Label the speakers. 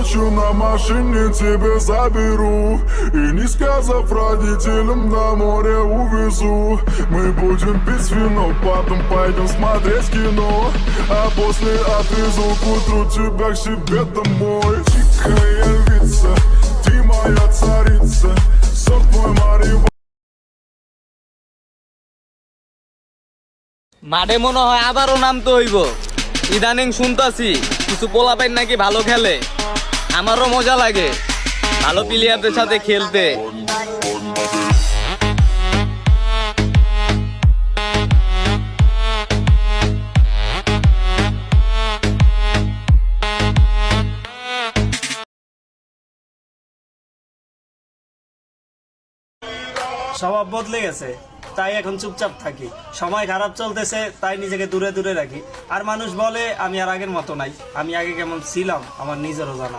Speaker 1: ночью на машине тебя заберу и, не сказав родителям, на море увезу. Мы будем пить вино, потом пойдем смотреть кино, а после отвезу к утру тебя к себе домой. Тихая львица, ты моя царица, сок мой марива.
Speaker 2: মাঠে মনে হয় আবারও নামতে হইব। ইদানিং শুনতাছি কিছু পোলাপাইন নাকি ভালো খেলে, আমারও মজা লাগে ভালো প্লেয়ারদের সাথে খেলতে।
Speaker 3: স্বভাব বদলে গেছে, তাই এখন চুপচাপ থাকি। সময় খারাপ চলতেছে, তাই নিজেকে দূরে দূরে রাখি। আর মানুষ বলে আমি আর আগের মতো নাই। আমি আগে কেমন ছিলাম আমার নিজেরও জানা।